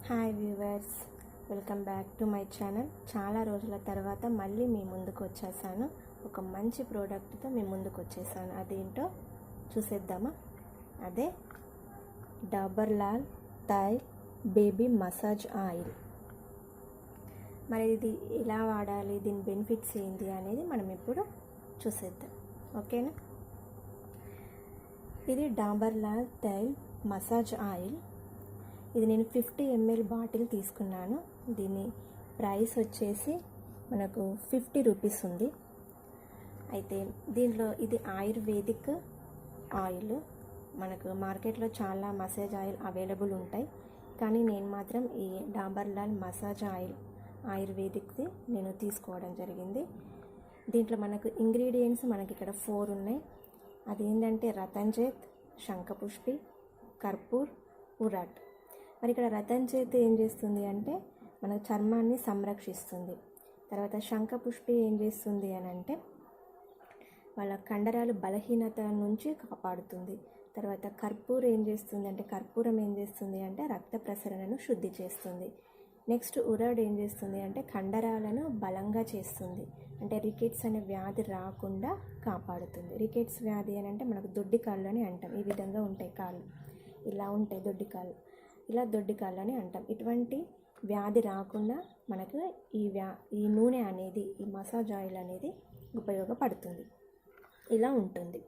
Hi viewers, welcome back to my channel. చాలా రోజుల తర్వాత మళ్ళీ మీ ముందుకు వచ్చేసాను. ఒక మంచి ప్రోడక్ట్తో మీ ముందుకు వచ్చేసాను. అదేంటో చూసేద్దామా? అదే Dabur Lal Tail baby massage oil. మరి ఇది ఎలా వాడాలి, దీని బెనిఫిట్స్ ఏంటి అనేది మనం ఇప్పుడు చూసేద్దాం. ఓకేనా? ఇది డాబర్ లాల్ థాయ్ మసాజ్ ఆయిల్. ఇది నేను 50 ml బాటిల్ తీసుకున్నాను. దీని ప్రైస్ వచ్చేసి మనకు 50 రూపీస్ ఉంది. అయితే దీంట్లో ఇది ఆయుర్వేదిక్ ఆయిల్. మనకు మార్కెట్లో చాలా మసాజ్ ఆయిల్ అవైలబుల్ ఉంటాయి, కానీ నేను మాత్రం ఈ డాబర్ లాల్ మసాజ్ ఆయిల్ ఆయుర్వేదిక్ది నేను తీసుకోవడం జరిగింది. దీంట్లో మనకు ఇంగ్రీడియంట్స్ మనకి ఇక్కడ 4 ఉన్నాయి. అదేంటంటే రతన్జేత్, శంఖపుష్పి, కర్పూర్, ఉరాట్. మరి ఇక్కడ రతన్జేత్ ఏం చేస్తుంది అంటే మన చర్మాన్ని సంరక్షిస్తుంది. తర్వాత శంఖపుష్పి ఏం చేస్తుంది అని అంటే వాళ్ళ కండరాలు బలహీనత నుంచి కాపాడుతుంది. తర్వాత కర్పూరం ఏం చేస్తుంది అంటే రక్త ప్రసరణను శుద్ధి చేస్తుంది. నెక్స్ట్ ఉరాడ్ ఏం చేస్తుంది అంటే కండరాలను బలంగా చేస్తుంది. అంటే రికెట్స్ అనే వ్యాధి రాకుండా కాపాడుతుంది. రికెట్స్ వ్యాధి అని అంటే మనకు దొడ్డి కాళ్ళు అని అంటాం. ఈ విధంగా ఉంటాయి కాళ్ళు, ఇలా ఉంటాయి దొడ్డి కాళ్ళు, ఇలా దొడ్డి కాళ్ళు అని అంటాం. ఇటువంటి వ్యాధి రాకుండా మనకు ఈ నూనె అనేది, ఈ మసాజ్ ఆయిల్ అనేది ఉపయోగపడుతుంది. ఇలా ఉంటుంది.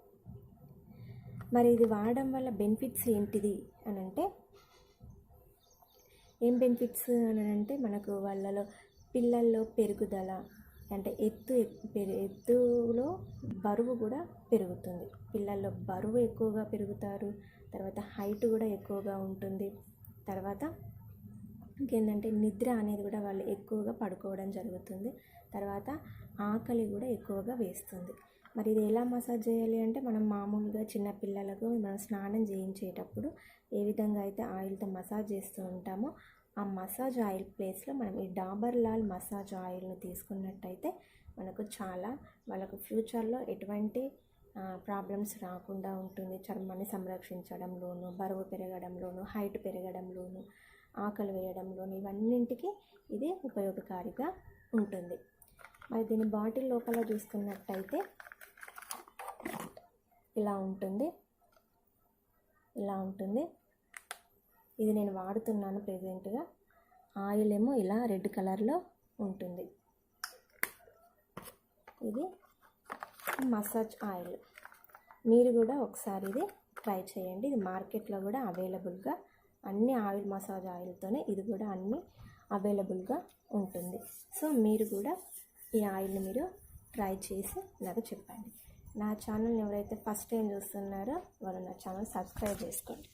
మరి ఇది వాడడం వల్ల బెనిఫిట్స్ ఏంటిది అని అంటే, ఏం బెనిఫిట్స్ అని అంటే మనకు వాళ్ళలో పిల్లల్లో పెరుగుదల, అంటే ఎత్తులో బరువు కూడా పెరుగుతుంది. పిల్లల్లో బరువు ఎక్కువగా పెరుగుతారు. తర్వాత హైట్ కూడా ఎక్కువగా ఉంటుంది. తర్వాత ఇంకేంటంటే నిద్ర అనేది కూడా వాళ్ళు ఎక్కువగా పడుకోవడం జరుగుతుంది. తర్వాత ఆకలి కూడా ఎక్కువగా వేస్తుంది. మరి ఇది ఎలా మసాజ్ చేయాలి అంటే, మనం మామూలుగా చిన్న పిల్లలకు మనం స్నానం చేయించేటప్పుడు ఏ విధంగా అయితే ఆయిల్తో మసాజ్ చేస్తూ ఉంటామో, ఆ మసాజ్ ఆయిల్ ప్లేస్లో మనం ఈ డాబర్ లాల్ మసాజ్ ఆయిల్ను తీసుకున్నట్టయితే మనకు చాలా వాళ్ళకు ఫ్యూచర్లో ఎటువంటి ప్రాబ్లమ్స్ రాకుండా ఉంటుంది. చర్మాన్ని సంరక్షించడంలోను, బరువు పెరగడంలోను, హైట్ పెరగడంలోను, ఆకలి వేయడంలోను, ఇవన్నింటికి ఇది ఉపయోగకారిగా ఉంటుంది. మరి దీని బాటిల్ లోపల చూసుకున్నట్టయితే ఇలా ఉంటుంది. ఇది నేను వాడుతున్నాను ప్రెజెంట్గా. ఆయిల్ ఏమో ఇలా రెడ్ కలర్లో ఉంటుంది. ఇది మసాజ్ ఆయిల్. మీరు కూడా ఒకసారి ఇది ట్రై చేయండి. ఇది మార్కెట్లో కూడా అవైలబుల్గా అన్ని ఆయిల్ మసాజ్ ఆయిల్తోనే ఇది కూడా అన్ని అవైలబుల్గా ఉంటుంది. సో మీరు కూడా ఈ ఆయిల్ని మీరు ట్రై చేసి నాకు చెప్పండి. నా ఛానల్ని ఎవరైతే ఫస్ట్ టైం చూస్తున్నారో వాళ్ళు నా ఛానల్ సబ్స్క్రైబ్ చేసుకోండి.